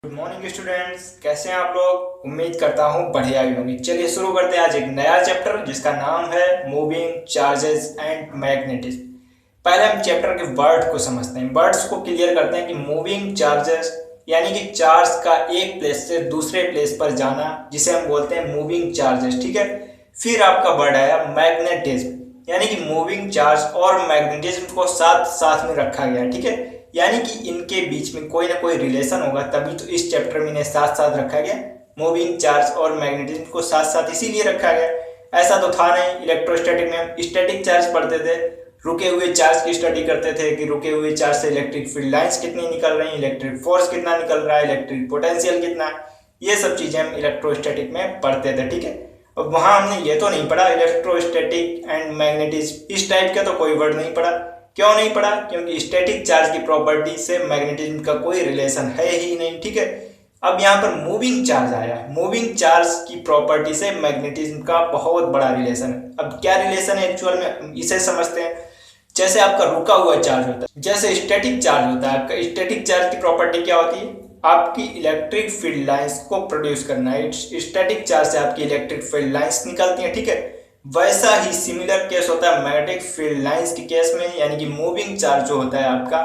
Good morning students, कैसे हैं आप लोग। उम्मीद करता हूँ बढ़िया ही होंगे। चलिए शुरू करते हैं आज एक नया चैप्टर जिसका नाम है मूविंग चार्जेस एंड मैग्नेटिज्म। पहले हम चैप्टर के वर्ड को समझते हैं, वर्ड्स को क्लियर करते हैं कि मूविंग चार्जेस यानी कि चार्ज का एक प्लेस से दूसरे प्लेस पर जाना, जिसे हम बोलते हैं मूविंग चार्जेस। ठीक है। फिर आपका वर्ड आया मैग्नेटिज्म, यानी कि मूविंग चार्ज और मैग्नेटिज्म को साथ साथ में रखा गया। ठीक है, यानी कि इनके बीच में कोई ना कोई रिलेशन होगा, तभी तो इस चैप्टर में इन्हें साथ साथ रखा गया। मूविंग चार्ज और मैग्नेटिज्म को साथ साथ इसीलिए रखा गया। ऐसा तो था नहीं, इलेक्ट्रोस्टैटिक में हम स्टैटिक चार्ज पढ़ते थे, रुके हुए चार्ज की स्टडी करते थे कि रुके हुए चार्ज से इलेक्ट्रिक फील्ड लाइंस कितनी निकल रही हैं, इलेक्ट्रिक फोर्स कितना निकल रहा है, इलेक्ट्रिक पोटेंशियल कितना है। ये सब चीजें हम इलेक्ट्रोस्टैटिक में पढ़ते थे। ठीक है, और वहां हमने ये तो नहीं पढ़ा इलेक्ट्रोस्टैटिक एंड मैग्नेटिज्म, इस टाइप का तो कोई वर्ड नहीं पढ़ा। क्यों नहीं पढ़ा? क्योंकि स्टैटिक चार्ज की प्रॉपर्टी से मैग्नेटिज्म का कोई रिलेशन है ही नहीं। ठीक है, अब यहाँ पर मूविंग चार्ज आया, मूविंग चार्ज की प्रॉपर्टी से मैग्नेटिज्म का बहुत बड़ा रिलेशन है। अब क्या रिलेशन है एक्चुअल में, इसे समझते हैं। जैसे आपका रुका हुआ चार्ज होता है, जैसे स्टैटिक चार्ज होता है, आपका स्टैटिक चार्ज की प्रॉपर्टी क्या होती है? आपकी इलेक्ट्रिक फील्ड लाइंस को प्रोड्यूस करना है। स्टैटिक चार्ज से आपकी इलेक्ट्रिक फील्ड लाइंस निकलती हैं। ठीक है, वैसा ही सिमिलर केस होता है मैग्नेटिक फील्ड लाइंस के केस में, यानी कि मूविंग चार्ज जो होता है आपका,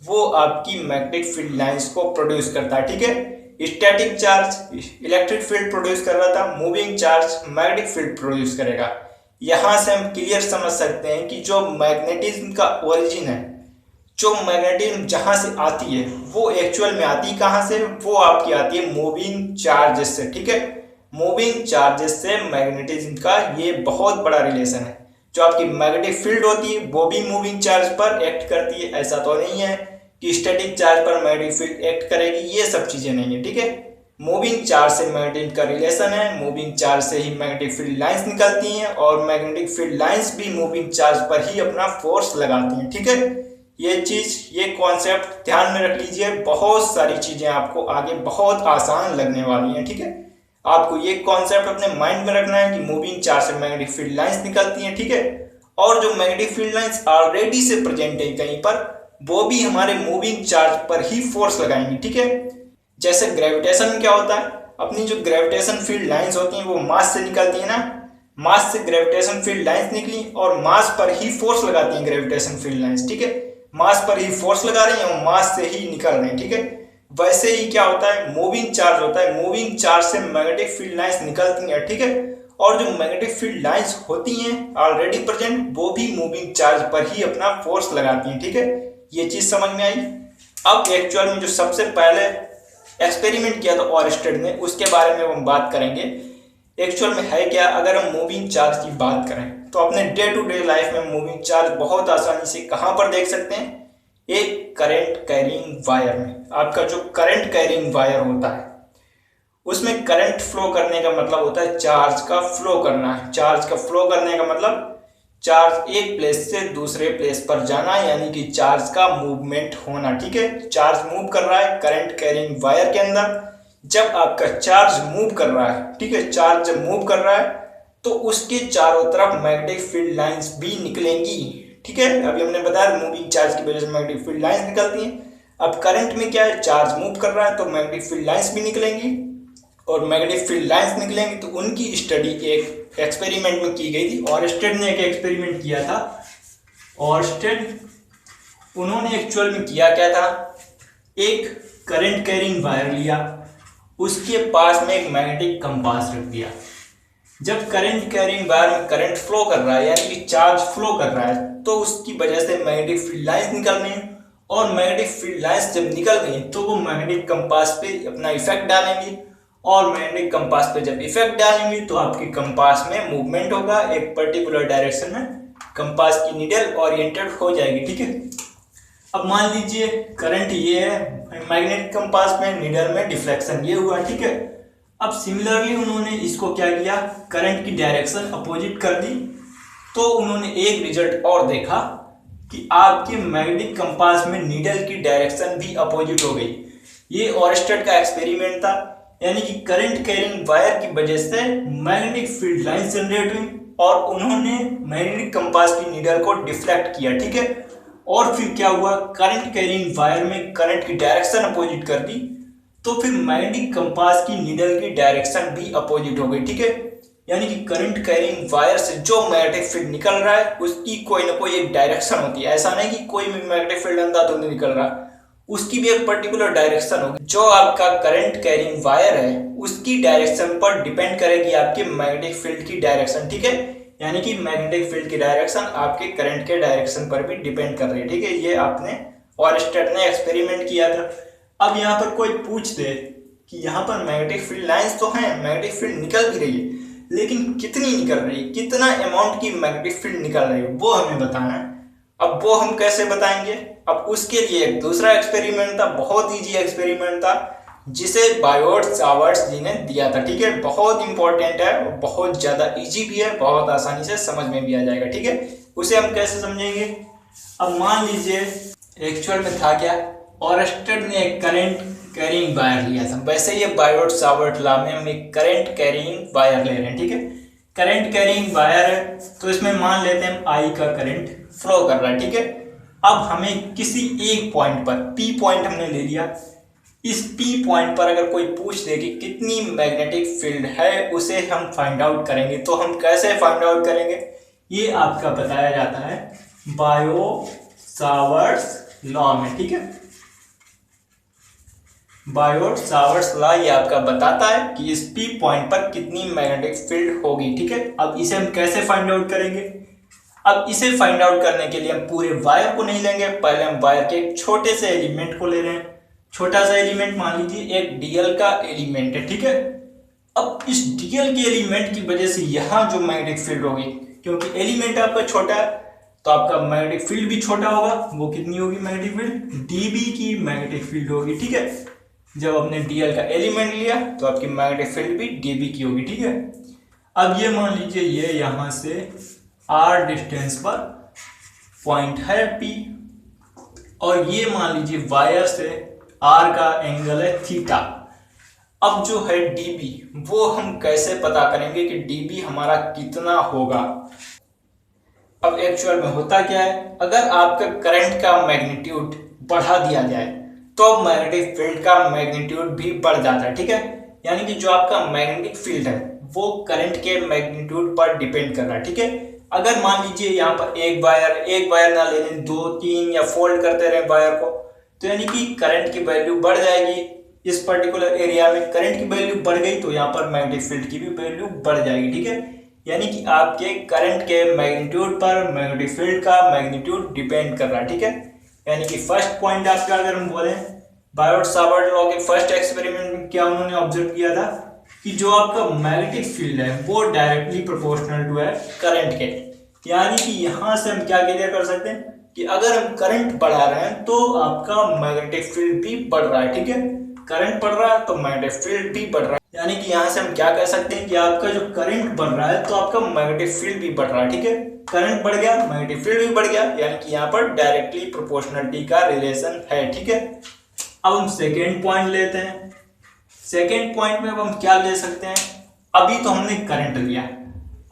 वो आपकी मैग्नेटिक फील्ड लाइंस को प्रोड्यूस करता है। ठीक है, static charge electric field produce कर रहा था, moving charge magnetic field produce करेगा। यहां से हम क्लियर समझ सकते हैं कि जो मैग्नेटिज्म का ओरिजिन है, जो मैग्नेटिज्म जहां से आती है, वो एक्चुअल में आती कहां से? वो आपकी आती है मूविंग चार्जेस से। ठीक है, मूविंग चार्जेस से मैग्नेटिज्म का ये बहुत बड़ा रिलेशन है। जो आपकी मैग्नेटिक फील्ड होती है वो भी मूविंग चार्ज पर एक्ट करती है। ऐसा तो नहीं है कि स्टैटिक चार्ज पर मैग्नेटिक फील्ड एक्ट करेगी, ये सब चीजें नहीं है। ठीक है, मूविंग चार्ज से मैग्नेटिज्म का रिलेशन है, मूविंग चार्ज से ही मैग्नेटिक फील्ड लाइंस निकलती हैं और मैग्नेटिक फील्ड लाइंस भी मूविंग चार्ज पर ही अपना फोर्स लगाती हैं। ठीक है, ये चीज, ये कॉन्सेप्ट ध्यान में रख लीजिए। बहुत सारी चीजें आपको आगे बहुत आसान लगने वाली हैं। ठीक है, आपको ये कॉन्सेप्ट अपने माइंड में रखना है कि मूविंग चार्ज से मैग्नेटिक फील्ड लाइंस निकलती हैं। ठीक है, और जो मैग्नेटिक फील्ड लाइंस ऑलरेडी से प्रेजेंट है कहीं पर, वो भी हमारे मूविंग चार्ज पर ही फोर्स लगाएंगे। ठीक है, जैसे ग्रेविटेशन में क्या होता है, अपनी जो ग्रेविटेशन फील्ड लाइंस होती हैं वो मास से निकलती है ना, मास से ग्रेविटेशन फील्ड लाइंस निकली और मास पर ही फोर्स लगाती हैं ग्रेविटेशन फील्ड लाइंस। ठीक है, मास पर ही फोर्स लगा रही हैं और मास से ही निकल रही हैं। ठीक है, वैसे ही क्या होता है, मूविंग चार्ज होता है, मूविंग चार्ज से मैग्नेटिक फील्ड लाइंस निकलती हैं। ठीक है, और जो मैग्नेटिक फील्ड लाइंस होती हैं ऑलरेडी प्रेजेंट, वो भी मूविंग चार्ज पर ही अपना फोर्स लगाती हैं। ठीक है, ये चीज समझ में आई। अब एक्चुअल में जो सबसे पहले एक्सपेरिमेंट किया था ऑरस्टेड ने, उसके बारे में हम बात करेंगे। एक्चुअल में है क्या, अगर हम मूविंग चार्ज की बात करें तो अपने डे टू डे लाइफ में मूविंग चार्ज बहुत आसानी से कहां पर देख सकते हैं? एक करंट कैरिंग वायर में। आपका जो करंट कैरिंग वायर होता है उसमें करंट फ्लो करने का मतलब होता है चार्ज का फ्लो करना है। चार्ज का फ्लो करने का मतलब चार्ज एक प्लेस से दूसरे प्लेस पर जाना, यानी कि चार्ज का मूवमेंट होना। ठीक है, चार्ज मूव कर रहा है करंट कैरिंग वायर के अंदर। जब आपका चार्ज मूव कर रहा है, ठीक है, चार्ज जब मूव कर रहा है तो उसके चारों तरफ मैग्नेटिक फील्ड लाइंस भी निकलेंगी। ठीक है, अभी हमने बताया मूविंग चार्ज की वजह से मैग्नेटिक फील्ड लाइंस निकलती हैं। अब करंट में क्या है, चार्ज मूव कर रहा है तो मैग्नेटिक फील्ड लाइंस भी निकलेंगी, और मैग्नेटिक फील्ड लाइंस निकलेंगी तो उनकी स्टडी एक एक्सपेरिमेंट में की गई थी। ऑरस्टेड ने एक एक्सपेरिमेंट किया था। ऑरस्टेड, उन्होंने एक्चुअल में किया क्या था, एक करंट कैरिंग वायर लिया, उसके पास में एक मैग्नेटिक कंपास रख दिया। जब करंट कैरिंग वायर में करंट फ्लो कर रहा है, यानी कि चार्ज फ्लो कर रहा है, तो उसकी वजह से मैग्नेटिक फील्ड लाइंस निकल रही हैं, और मैग्नेटिक फील्ड लाइंस जब निकल गई तो वो मैग्नेटिक कंपास पे अपना इफेक्ट डालेंगी, और मैग्नेटिक कंपास पे जब इफेक्ट डालेंगी तो आपकी कंपास में मूवमेंट होगा, एक पर्टिकुलर डायरेक्शन में कंपास की नीडल ओरिएंटेड हो जाएगी। ठीक है, अब मान लीजिए करंट ये है, मैग्नेटिक कंपास में नीडल में डिफ्लेक्शन ये हुआ। ठीक है, अब सिमिलरली उन्होंने इसको क्या किया, करंट की डायरेक्शन अपोजिट कर दी, तो उन्होंने एक रिजल्ट और देखा कि आपके मैग्नेटिक कंपास में नीडल की डायरेक्शन भी अपोजिट हो गई। ये ऑरस्टेड का एक्सपेरिमेंट था, यानी कि करंट कैरिंग वायर की वजह से मैग्नेटिक फील्ड लाइन जनरेट हुई और उन्होंने मैग्नेटिक कंपास की नीडल को डिफ्लेक्ट किया। ठीक है, और फिर क्या हुआ, करंट कैरिंग वायर में करंट की डायरेक्शन अपोजिट कर दी, तो फिर मैग्नेटिक कंपास की नीडल की डायरेक्शन भी अपोजिट हो गई, ठीक है। यानी कि करंट कैरिंग वायर से जो मैग्नेटिक फील्ड निकल रहा है उसकी कोई ना कोई एक डायरेक्शन होती है। ऐसा नहीं कि कोई भी मैग्नेटिक फील्ड अंधाधुंध निकल रहा, उसकी भी एक पर्टिकुलर डायरेक्शन होगी। जो आपका करंट कैरिंग वायर है उसकी डायरेक्शन पर डिपेंड करेगी आपके मैग्नेटिक फील्ड की डायरेक्शन, ठीक है। यानी कि मैग्नेटिक फील्ड की डायरेक्शन आपके करंट के डायरेक्शन पर भी डिपेंड कर रही है, ठीक है। ये आपने ऑरस्टेड ने एक्सपेरिमेंट किया था। अब यहाँ पर कोई पूछ दे कि यहाँ पर मैग्नेटिक फील्ड लाइंस तो हैं, मैग्नेटिक फील्ड निकल भी रही है, लेकिन कितनी निकल रही है, कितना अमाउंट की मैग्नेटिक फील्ड निकल रही है, वो हमें बताना है। अब वो हम कैसे बताएंगे? अब उसके लिए एक दूसरा एक्सपेरिमेंट था, बहुत ईजी एक्सपेरिमेंट था, जिसे बायोट-सावर्ट्स जी ने दिया था, ठीक है। बहुत इंपॉर्टेंट है, बहुत ज़्यादा ईजी भी है, बहुत आसानी से समझ में भी आ जाएगा, ठीक है। उसे हम कैसे समझेंगे? अब मान लीजिए एक्चुअल में था क्या, ऑरस्टेड ने एक करंट कैरिंग वायर लिया था। वैसे ये बायोट-सावर्ट लॉ में हम एक करंट कैरिंग वायर ले रहे हैं, ठीक है। करंट कैरिंग वायर है तो इसमें मान लेते हैं आई का करंट फ्लो कर रहा है, ठीक है। अब हमें किसी एक पॉइंट पर, पी पॉइंट हमने ले लिया, इस पी पॉइंट पर अगर कोई पूछ दे कि कितनी मैग्नेटिक फील्ड है, उसे हम फाइंड आउट करेंगे। तो हम कैसे फाइंड आउट करेंगे? ये आपका बताया जाता है बायोट-सावर्ट्स लॉ में, ठीक है। बायोट-सावर्ट्स लॉ ये आपका बताता है कि इस पी पॉइंट पर कितनी मैग्नेटिक फील्ड होगी, ठीक है। अब इसे हम कैसे फाइंड आउट करेंगे? अब इसे फाइंड आउट करने के लिए हम पूरे वायर को नहीं लेंगे, पहले हम वायर के एक छोटे से एलिमेंट को ले रहे हैं। छोटा सा एलिमेंट मान लीजिए एक डीएल का एलिमेंट है, ठीक है। अब इस डीएल के एलिमेंट की वजह से यहाँ जो मैग्नेटिक फील्ड होगी, क्योंकि एलिमेंट आपका छोटा है तो आपका मैग्नेटिक फील्ड भी छोटा होगा। वो कितनी होगी मैग्नेटिक फील्ड? डीबी की मैग्नेटिक फील्ड होगी, ठीक है। जब आपने डीएल का एलिमेंट लिया तो आपकी मैग्नेटिक फील्ड भी डीबी की होगी, ठीक है। अब ये मान लीजिए ये यहाँ से आर डिस्टेंस पर पॉइंट है पी, और ये मान लीजिए वायर से आर का एंगल है थीटा। अब जो है डीबी, वो हम कैसे पता करेंगे कि डीबी हमारा कितना होगा? अब एक्चुअल में होता क्या है, अगर आपका करंट का मैग्नीट्यूड बढ़ा दिया जाए तो मैग्नेटिक फील्ड का मैग्नीट्यूड भी बढ़ जाता है, ठीक है। यानी कि जो आपका मैग्नेटिक फील्ड है वो करंट के मैग्नीट्यूड पर डिपेंड कर रहा है, ठीक है। अगर मान लीजिए यहाँ पर एक वायर ना ले लें, 2 3 या फोल्ड करते रहे वायर को, तो यानी कि करंट की वैल्यू बढ़ जाएगी। इस पर्टिकुलर एरिया में करंट की वैल्यू बढ़ गई तो यहाँ पर मैग्नेटिक फील्ड की भी वैल्यू बढ़ जाएगी, ठीक है। यानी कि आपके करंट के मैग्नीट्यूड पर मैग्नेटिक फील्ड का मैग्नीट्यूड डिपेंड कर रहा है, ठीक है। यानी कि फर्स्ट पॉइंट आपका अगर हम बोले, बायोट-सावर्ट लॉ के फर्स्ट एक्सपेरिमेंट में क्या उन्होंने ऑब्जर्व किया था कि जो आपका मैग्नेटिक फील्ड है वो डायरेक्टली प्रोपोर्शनल टू है करंट के। यानी कि यहाँ से हम क्या क्लियर कर सकते हैं कि अगर हम करंट बढ़ा रहे हैं तो आपका मैग्नेटिक फील्ड भी बढ़ रहा है, ठीक है। करंट बढ़ रहा है तो मैग्नेटिक फील्ड भी बढ़ रहा है। यानी कि यहाँ से हम क्या कह सकते हैं कि आपका जो करंट बढ़ रहा है तो आपका मैग्नेटिक फील्ड भी बढ़ रहा है, ठीक है। करंट बढ़ गया, मैग्नेटिक फील्ड भी बढ़ गया, यानी कि यहाँ पर डायरेक्टली प्रोपोर्शनलिटी का रिलेशन है, ठीक है। अब हम सेकेंड पॉइंट लेते हैं। सेकेंड पॉइंट में अब हम क्या ले सकते हैं? अभी तो हमने करंट लिया,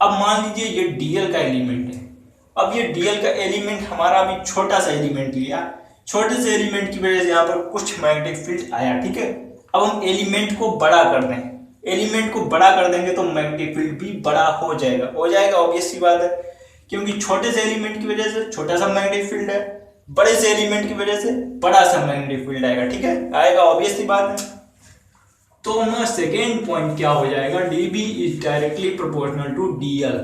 अब मान लीजिए ये डीएल का एलिमेंट है। अब ये डीएल का एलिमेंट हमारा अभी छोटा सा एलिमेंट लिया, छोटे से एलिमेंट की वजह से यहाँ पर कुछ मैग्नेटिक फील्ड आया, ठीक है। अब हम एलिमेंट को बड़ा कर दें, एलिमेंट को बड़ा कर देंगे तो मैग्नेटिक फील्ड भी बड़ा हो जाएगा, ऑब्वियस सी बात है, क्योंकि छोटे से एलिमेंट की वजह से छोटा सा मैग्नेटिक फील्ड है, बड़े से एलिमेंट की वजह से बड़ा सा मैग्नेटिक फील्ड आएगा, ठीक है, आएगा, ऑब्वियस सी बात है। तो हमारा सेकेंड पॉइंट क्या हो जाएगा? DB is directly proportional to dL.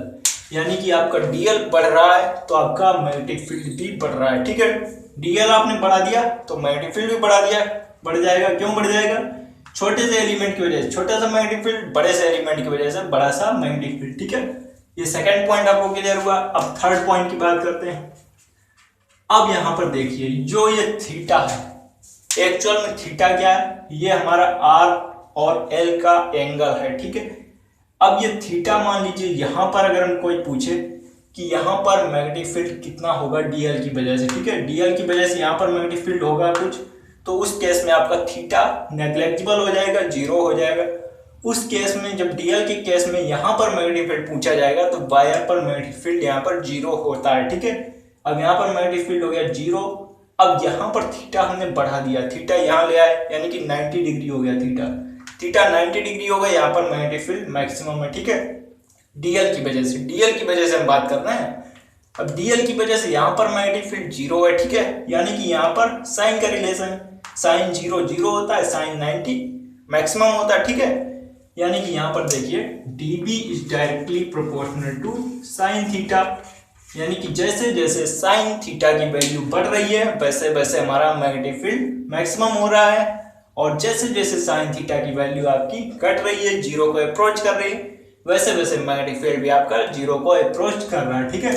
यानी कि आपका डीएल बढ़ रहा है तो आपका मैग्नेटिक फील्ड भी बढ़ रहा है, ठीक है। डीएल आपने बढ़ा दिया तो मैग्नेटिक फील्ड भी बढ़ जाएगा। क्यों बढ़ जाएगा? छोटे से एलिमेंट की वजह से छोटा सा मैग्नेटिक फील्ड, बड़े से एलिमेंट की वजह से बड़ा सा मैग्नेटिक फील्ड, ठीक है। ये सेकंड पॉइंट आपको क्लियर हुआ। अब थर्ड पॉइंट की बात करते हैं। अब यहां पर देखिए जो ये थीटा है, एक्चुअल में थीटा क्या है? ये हमारा आर और एल का एंगल है, ठीक है। अब ये थीटा मान लीजिए यहां पर अगर हम कोई पूछे कि यहाँ पर मैग्नेटिक फील्ड कितना होगा डीएल की वजह से, ठीक है, डीएल की वजह से यहाँ पर मैग्नेटिक फील्ड होगा कुछ, तो उस केस में आपका थीटा नेग्लेक्जिबल हो जाएगा, 0 हो जाएगा। उस केस में जब डीएल के केस में यहाँ पर मैग्नेटिक फील्ड पूछा जाएगा तो वायर पर मैग्नेटिक फील्ड यहाँ पर 0 होता है, ठीक है। अब यहाँ पर मैग्नेटिक फील्ड हो गया 0, अब यहाँ पर थीटा हमने बढ़ा दिया, थीटा यहाँ ले आए यानी कि 90 डिग्री हो गया थीटा, थीटा 90 डिग्री हो गया, यहाँ पर मैग्नेटिक फील्ड मैक्सिमम है, ठीक है। डीएल की वजह से, डीएल की वजह से हम बात कर रहे हैं। अब डीएल की वजह से यहाँ पर मैग्नेटिक फील्ड जीरो है, ठीक है, यानी कि यहाँ पर साइन का रिलेशन, साइन जीरो जीरो होता है, साइन 90 मैक्सिमम होता है, ठीक है। यानी कि यहाँ पर देखिए dB is directly proportional to sine theta, यानी कि जैसे जैसे साइन थीटा की वैल्यू बढ़ रही है वैसे वैसे हमारा मैग्नेटिक फील्ड मैक्सिमम हो रहा है, और जैसे जैसे साइन थीटा की वैल्यू आपकी घट रही है, जीरो को अप्रोच कर रही है, वैसे वैसे मैग्नेटिक फील्ड भी आपका जीरो को अप्रोच कर रहा है, ठीक है।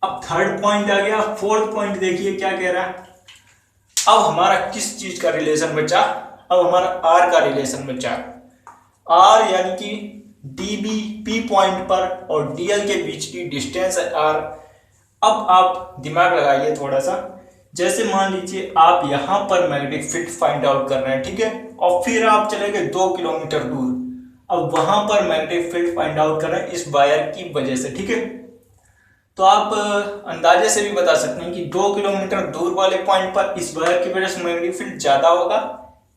अब थर्ड पॉइंट आ गया। फोर्थ पॉइंट देखिए क्या कह रहा है। अब हमारा किस चीज का रिलेशन बचा, अब हमारा आर का रिलेशन बचा। आर यानी कि dB P पॉइंट पर और DL के बीच की डिस्टेंस है आर। अब आप दिमाग लगाइए थोड़ा सा, जैसे मान लीजिए आप यहाँ पर मैग्नेटिक फील्ड फाइंड आउट कर रहे हैं, ठीक है, और फिर आप चले गए 2 किलोमीटर दूर, अब वहां पर मैग्नेटिक फील्ड फाइंड आउट कर रहे हैं इस वायर की वजह से, ठीक है। तो आप अंदाजे से भी बता सकते हैं कि 2 किलोमीटर दूर वाले पॉइंट पर इस वायर की वजह से मैग्नेटिक फील्ड ज्यादा होगा,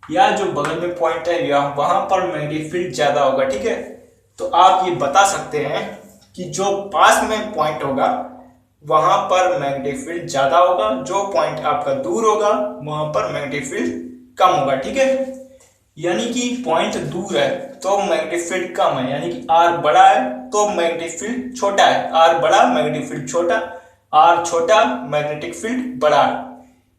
या जो बगल में पॉइंट है या वहां पर मैग्नेटिक फील्ड ज्यादा होगा, ठीक है। तो आप ये बता सकते हैं कि जो पास में पॉइंट होगा वहां पर मैग्नेटिक फील्ड ज्यादा होगा, जो पॉइंट आपका दूर होगा वहां पर मैग्नेटिक फील्ड कम होगा, ठीक है। यानी कि पॉइंट दूर है तो मैग्नेटिक फील्ड कम है, यानी कि आर बड़ा है तो मैग्नेटिक फील्ड छोटा है, आर बड़ा मैग्नेटिक फील्ड छोटा, आर छोटा मैग्नेटिक फील्ड बड़ा है।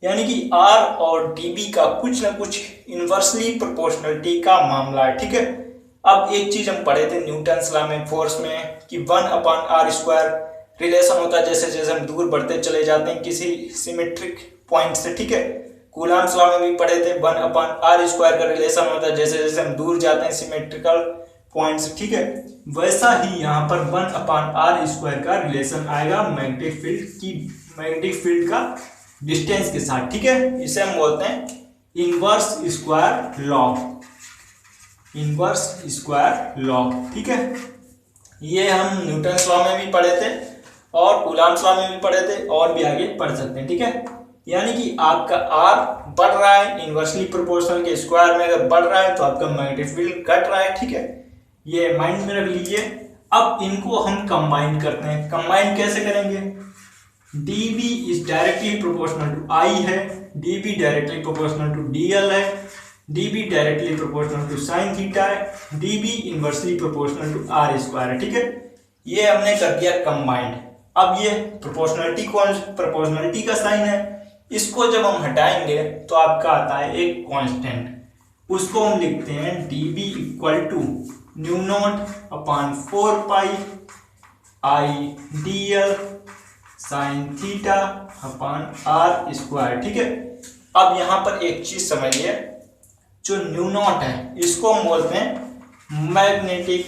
यानी कि आर और डीबी का कुछ ना कुछ इनवर्सली प्रोपोर्शनलिटी का मामला है, ठीक है। अब एक चीज हम पढ़े थे न्यूटन्स लॉ में, फोर्स में, कि 1/r² रिलेशन होता है जैसे जैसे हम दूर बढ़ते चले जाते हैं किसी सिमेट्रिक पॉइंट से, ठीक है। कूलम्ब्स लॉ में भी पढ़े थे 1/r² का रिलेशन होता है जैसे जैसे हम दूर जाते हैं सिमेट्रिकल पॉइंट से, ठीक है। वैसा ही यहाँ पर 1/r² का रिलेशन आएगा मैग्नेटिक फील्ड की, मैग्नेटिक फील्ड का डिस्टेंस के साथ, ठीक है। इसे हम बोलते हैं inverse square law, inverse square law, ठीक है। ये हम न्यूटन्स लॉ में भी पढ़े थे और कूलम्ब्स लॉ में भी पढ़े थे और भी आगे पढ़ सकते हैं, ठीक है। यानी कि आपका आर बढ़ रहा है इनवर्सली प्रोपोर्शनल के स्क्वायर में, अगर बढ़ रहा है तो आपका मैग्नेटिक फील्ड घट रहा है, ठीक है। ये माइंड में रख लीजिए। अब इनको हम कंबाइन करते हैं, कंबाइन कैसे करेंगे। dB is directly proportional to I है, dB directly proportional to DL है, dB directly proportional to sine theta है, dB inversely proportional to r² है, ठीक है। ये हमने कर दिया कंबाइंड। अब ये प्रोपोर्शनलिटी का साइन है, इसको जब हम हटाएंगे तो आपका आता है एक कांस्टेंट, उसको हम लिखते हैं dB equal to μ0/4 pi I dl sine theta upon r², ठीक है। अब यहां पर एक चीज समझिए, जो μ0 है इसको हम बोलते हैं magnetic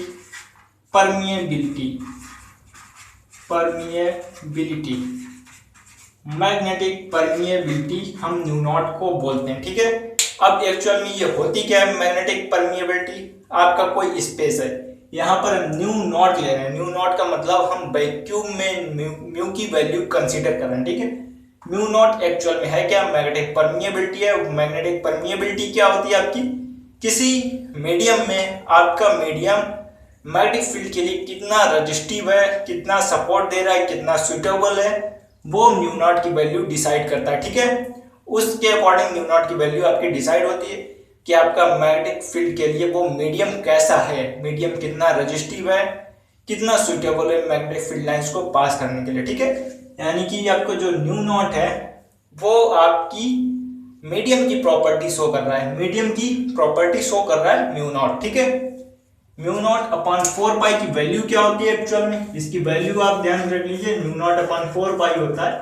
permeability, permeability, magnetic permeability हम μ0 को बोलते हैं, ठीक है। अब एक्चुअल में ये होती क्या है मैग्नेटिक परमिएबिलिटी, आपका कोई स्पेस है, यहाँ पर हम μ0 ले रहे हैं, μ0 का मतलब हम वैक्यूम में म्यू की वैल्यू कंसीडर कर रहे हैं, ठीक है। μ0 एक्चुअल में है क्या, मैग्नेटिक परमिएबिलिटी है। मैग्नेटिक परमिएबिलिटी क्या होती है आपकी, किसी मीडियम में आपका मीडियम मैग्नेटिक फील्ड के लिए कितना रेजिस्टिव है, कितना सपोर्ट दे रहा है, कितना सुटेबल है, वो μ0 की वैल्यू डिसाइड करता है, ठीक है। उसके अकॉर्डिंग μ0 की वैल्यू आपकी डिसाइड होती है कि आपका मैग्नेटिक फील्ड के लिए वो मीडियम कैसा है, मीडियम कितना रेजिस्टिव है, कितना सुटेबल है मैग्नेटिक फील्ड लाइंस को पास करने के लिए, ठीक है। यानी कि आपको जो μ0 है वो आपकी मीडियम की प्रॉपर्टी शो कर रहा है, मीडियम की प्रॉपर्टी शो कर रहा है μ0, ठीक है। μ0/4 पाई की वैल्यू क्या होती है एक्चुअल में, इसकी वैल्यू आप ध्यान रख लीजिए, μ0/4 पाई होता है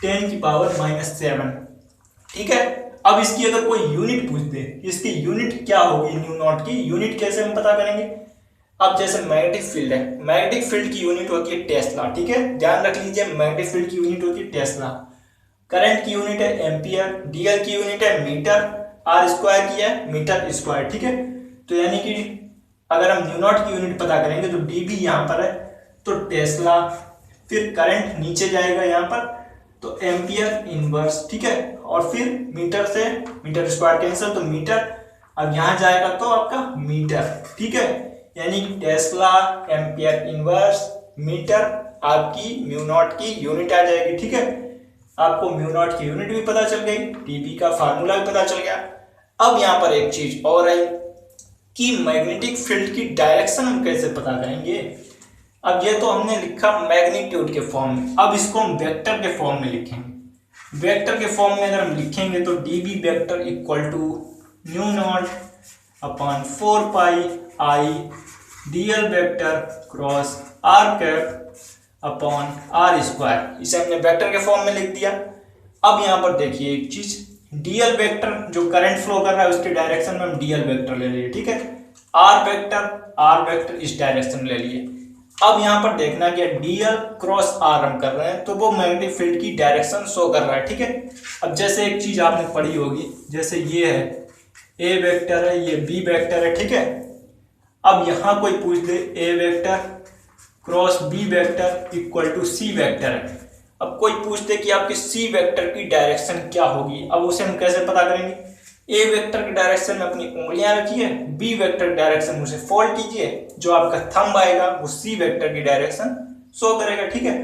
10⁻⁷, ठीक है। अब इसकी अगर कोई यूनिट पूछ दे, इसकी यूनिट क्या होगी μ0 की, यूनिट कैसे हम पता करेंगे। अब जैसे मैग्नेटिक फील्ड है, मैग्नेटिक फील्ड की यूनिट होती है टेस्ला, ठीक है, ध्यान रख लीजिए, मैग्नेटिक फील्ड की यूनिट होती है टेस्ला। करंट की यूनिट है एम्पियर, डीएल की यूनिट है मीटर, r² की है मीटर स्क्वायर, ठीक है। तो यानी कि अगर हम μ0 की यूनिट पता करेंगे तो dB यहाँ पर है तो टेस्ला, फिर करंट नीचे जाएगा यहाँ पर तो एम्पियर इनवर्स, ठीक है, और फिर मीटर से मीटर स्क्वायर कैंसिल तो मीटर, अब यहाँ जाएगा तो आपका मीटर, ठीक है। यानी टेस्ला एम्पियर इनवर्स मीटर आपकी म्यू नॉट की यूनिट आ जाएगी, ठीक है। आपको म्यू नॉट की यूनिट भी पता चल गई, टीबी का फार्मूला भी पता चल गया। अब यहाँ पर एक चीज और आई कि मैग्नेटिक फील्ड की डायरेक्शन हम कैसे पता करेंगे। अब ये तो हमने लिखा मैग्नीट्यूड के फॉर्म में, अब इसको हम वेक्टर के फॉर्म में लिखेंगे। वेक्टर के फॉर्म में अगर हम लिखेंगे तो DB vector equal to mu naught upon 4 pi I DL vector cross R cap upon R square, इसे हमने वेक्टर के फॉर्म में लिख दिया। अब यहाँ पर देखिए एक चीज, डीएल वेक्टर जो करंट फ्लो कर रहा है उसके डायरेक्शन में हम डीएल वेक्टर ले लिए, ठीक है। आर वेक्टर इस डायरेक्शन में ले लिए। अब यहाँ पर देखना कि डीएल क्रॉस आर हम कर रहे हैं तो वो मैग्नेटिक फील्ड की डायरेक्शन शो कर रहा है, ठीक है। अब जैसे एक चीज आपने पढ़ी होगी, जैसे ये है ए वेक्टर है, ये बी वेक्टर है, ठीक है। अब यहाँ कोई पूछ दे A vector cross B vector equal to C vector है। अब कोई पूछते कि आपकी सी वेक्टर की डायरेक्शन क्या होगी, अब उसे हम कैसे पता करेंगे। ए वेक्टर की डायरेक्शन में अपनी उंगलियां रखिए, बी वेक्टर की डायरेक्शन उसे फोल्ड कीजिए, जो आपका थंब आएगा वो सी वेक्टर की डायरेक्शन शो करेगा, ठीक है।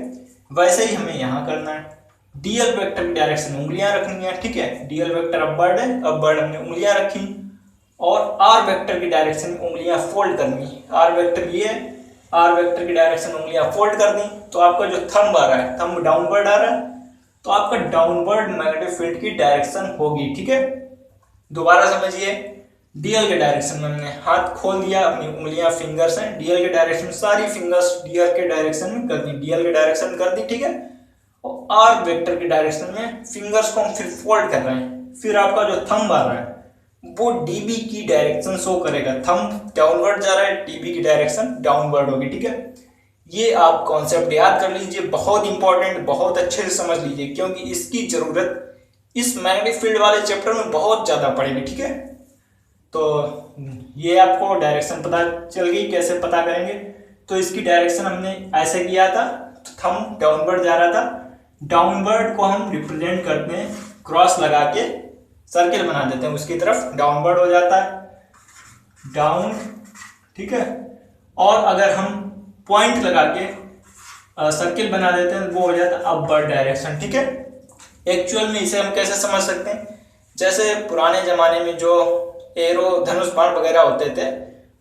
वैसे ही हमें यहाँ करना है, डीएल वेक्टर की डायरेक्शन उंगलियां रखनी है, ठीक है। डीएल वेक्टर अपवर्ड है, अपवर्ड हमने उंगलियां रखी, और आर वेक्टर की डायरेक्शन में उंगलियां फोल्ड करनी है। आर वेक्टर ये है, आर वेक्टर की डायरेक्शन उंगलियां फोल्ड कर दी तो आपका जो थंब आ रहा है, थंब डाउनवर्ड आ रहा है, तो आपका डाउनवर्ड मैग्नेटिक फील्ड की डायरेक्शन होगी, ठीक है। दोबारा समझिए, डीएल के डायरेक्शन में हमने हाथ खोल दिया, अपनी उंगलियां फिंगर्स हैं, डीएल के डायरेक्शन सारी फिंगर्स डीएल के डायरेक्शन में कर दी, डीएल के डायरेक्शन कर दी, ठीक है। और आर वेक्टर की डायरेक्शन में फिंगर्स को हम फिर फोल्ड कर रहे हैं, फिर आपका जो थंब आ रहा है वो डीबी की डायरेक्शन शो करेगा। थंब डाउनवर्ड जा रहा है, डीबी की डायरेक्शन डाउनवर्ड होगी, ठीक है। ये आप कॉन्सेप्ट याद कर लीजिए, बहुत इंपॉर्टेंट, बहुत अच्छे से समझ लीजिए, क्योंकि इसकी जरूरत इस मैग्नेटिक फील्ड वाले चैप्टर में बहुत ज्यादा पड़ेगी, ठीक है। तो ये आपको डायरेक्शन पता चल गई, कैसे पता करेंगे। तो इसकी डायरेक्शन हमने ऐसे किया था, तो थंब डाउनवर्ड जा रहा था, डाउनवर्ड को हम रिप्रेजेंट करते हैं क्रॉस लगा के, सर्किल बना देते हैं उसकी तरफ, डाउनवर्ड हो जाता है डाउन, ठीक है। और अगर हम पॉइंट लगा के सर्किल बना देते हैं वो हो जाता है अपवर्ड डायरेक्शन, ठीक है। एक्चुअल में इसे हम कैसे समझ सकते हैं, जैसे पुराने जमाने में जो एरो धनुष बाण वगैरह होते थे,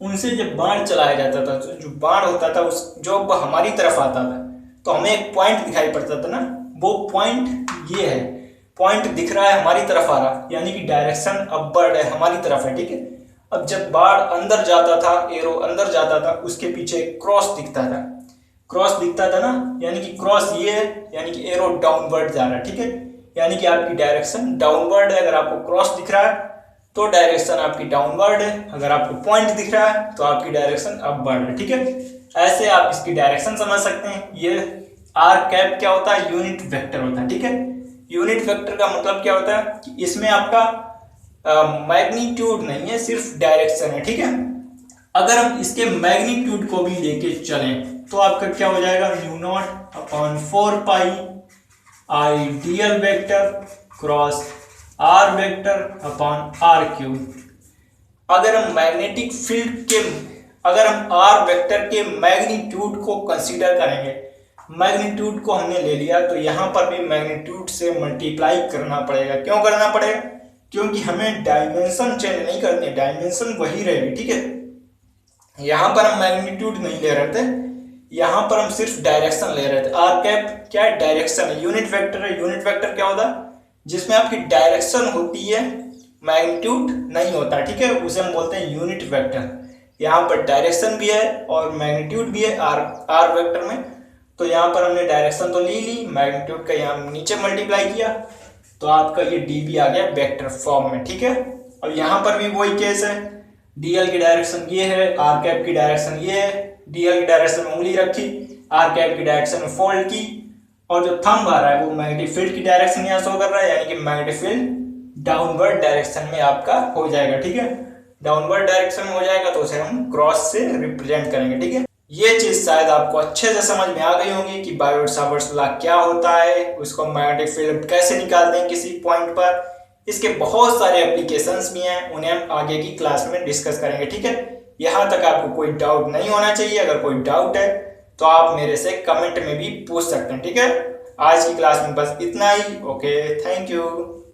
उनसे जब बाण चलाया जाता था तो जो बाण होता था उस जो हमारी तरफ आता था तो हमें एक पॉइंट दिखाई पड़ता था ना, वो पॉइंट ये है, पॉइंट दिख रहा है हमारी तरफ आ रहा, यानी कि डायरेक्शन अपवर्ड है, हमारी तरफ है, ठीक है। अब जब बाण अंदर जाता था, एरो अंदर जाता था, उसके पीछे क्रॉस दिखता था, क्रॉस दिखता था ना, यानी कि क्रॉस ये है, यानी कि एरो डाउनवर्ड जा रहा है, ठीक है। यानी कि आपकी डायरेक्शन डाउनवर्ड है। अगर आपको क्रॉस दिख रहा है तो डायरेक्शन आपकी डाउनवर्ड है, अगर आपको पॉइंट दिख रहा है तो आपकी डायरेक्शन अपवर्ड है, ठीक है। ऐसे आप इसकी डायरेक्शन समझ सकते हैं। ये आर कैप क्या होता है, यूनिट वेक्टर होता है, ठीक है। यूनिट वेक्टर का मतलब क्या होता है कि इसमें आपका मैग्नीट्यूड नहीं है, सिर्फ डायरेक्शन है, ठीक है। अगर हम इसके मैग्नीट्यूड को भी लेके चलें तो आपका क्या हो जाएगा, mu naught upon 4 pi I DL vector cross R vector upon R cube. अगर हम मैग्नेटिक फील्ड के, अगर हम आर वेक्टर के मैग्नीट्यूड को कंसीडर करेंगे, मैग्नीट्यूड को हमने ले लिया तो यहां पर भी मैग्नीट्यूड से मल्टीप्लाई करना पड़ेगा। क्यों करना पड़ेगा, क्योंकि हमें डायमेंशन चेंज नहीं करनी, डायमेंशन वही रहेगी, ठीक है। यहां पर हम मैग्नीट्यूड नहीं ले रहे थे, यहां पर हम सिर्फ डायरेक्शन ले रहे थे। आर कैप क्या है, डायरेक्शन है, यूनिट वेक्टर है। यूनिट वेक्टर क्या होता है, जिसमें आपकी डायरेक्शन होती है, मैग्नीट्यूड नहीं होता, ठीक है, उसे हम बोलते हैं यूनिट वेक्टर। यहाँ पर डायरेक्शन भी है और मैग्नीट्यूड भी है आर वेक्टर में। तो यहाँ पर हमने डायरेक्शन तो ली, मैग्नीट्यूड का यहाँ नीचे मल्टीप्लाई किया तो आपका ये डीबी आ गया वेक्टर फॉर्म में, ठीक है। अब यहाँ पर भी वही केस है, डीएल की डायरेक्शन ये है, आर कैप की डायरेक्शन ये है, डीएल की डायरेक्शन में उंगली रखी, आर कैप की डायरेक्शन में फोल्ड की, और जो थंब आ रहा है वो मैग्नेटिक फील्ड की डायरेक्शन यहाँ शो कर रहा है, यानी कि मैग्नेटिक फील्ड डाउनवर्ड डायरेक्शन में आपका हो जाएगा, ठीक है। डाउनवर्ड डायरेक्शन में हो जाएगा तो उसे हम क्रॉस से रिप्रेजेंट करेंगे, ठीक है। ये चीज शायद आपको अच्छे से समझ में आ गई होगी कि बायोट सावर्ट्स लॉ क्या होता है, उसको मैग्नेटिक फील्ड कैसे निकालते हैं किसी पॉइंट पर। इसके बहुत सारे एप्लीकेशंस भी हैं, उन्हें हम आगे की क्लास में डिस्कस करेंगे। ठीक है, यहाँ तक आपको कोई डाउट नहीं होना चाहिए। अगर कोई डाउट है तो आप मेरे से कमेंट में भी पूछ सकते हैं। ठीक है, आज की क्लास में बस इतना ही। Okay, thank you.